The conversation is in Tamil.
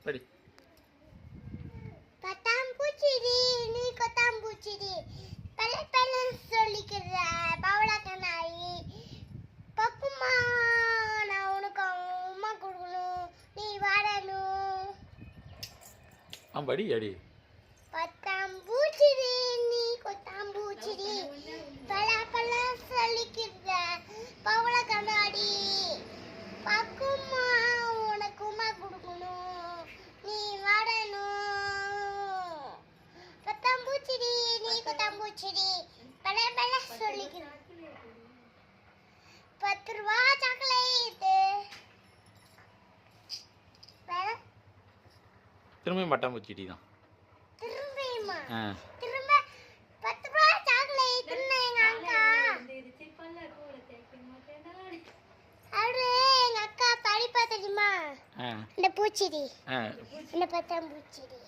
படி. பட்டாம்பூச்சிடி நீ கொட்டாம்பூச்சிடி பல பல சொல்லிக்கிற பவளக்கண்ணாயி பக்குமா நான் உனக்கு உமா கொடுக்கணும் நீ வாடணும். படி அடி. பட்டாம்பூச்சிடி நீ கொட்டாம்பூச்சிடி பல பல சொல்லிக்கிற பவளக்கண்ணாடி பக்குமா உனக்கு உமா கொடுக்கணும் நீ வாடணும். பட்டாம்பூச்சிடி நீ கொட்டாம்பூச்சிடி பல பல சொல்லிக்கிற 10 ரூபா சாக்லேட் திரும்பியும் பட்டாம்பூச்சிடி தான். திரும்பியுமா? ஆ திரும்ப 10 ரூபா சாக்லேட் தின்ன எங்க அக்கா. அவரு எங்க அக்கா படிப்பா தெரியுமா? இந்த பூச்சிடி. இந்த பட்டாம்பூச்சிடி.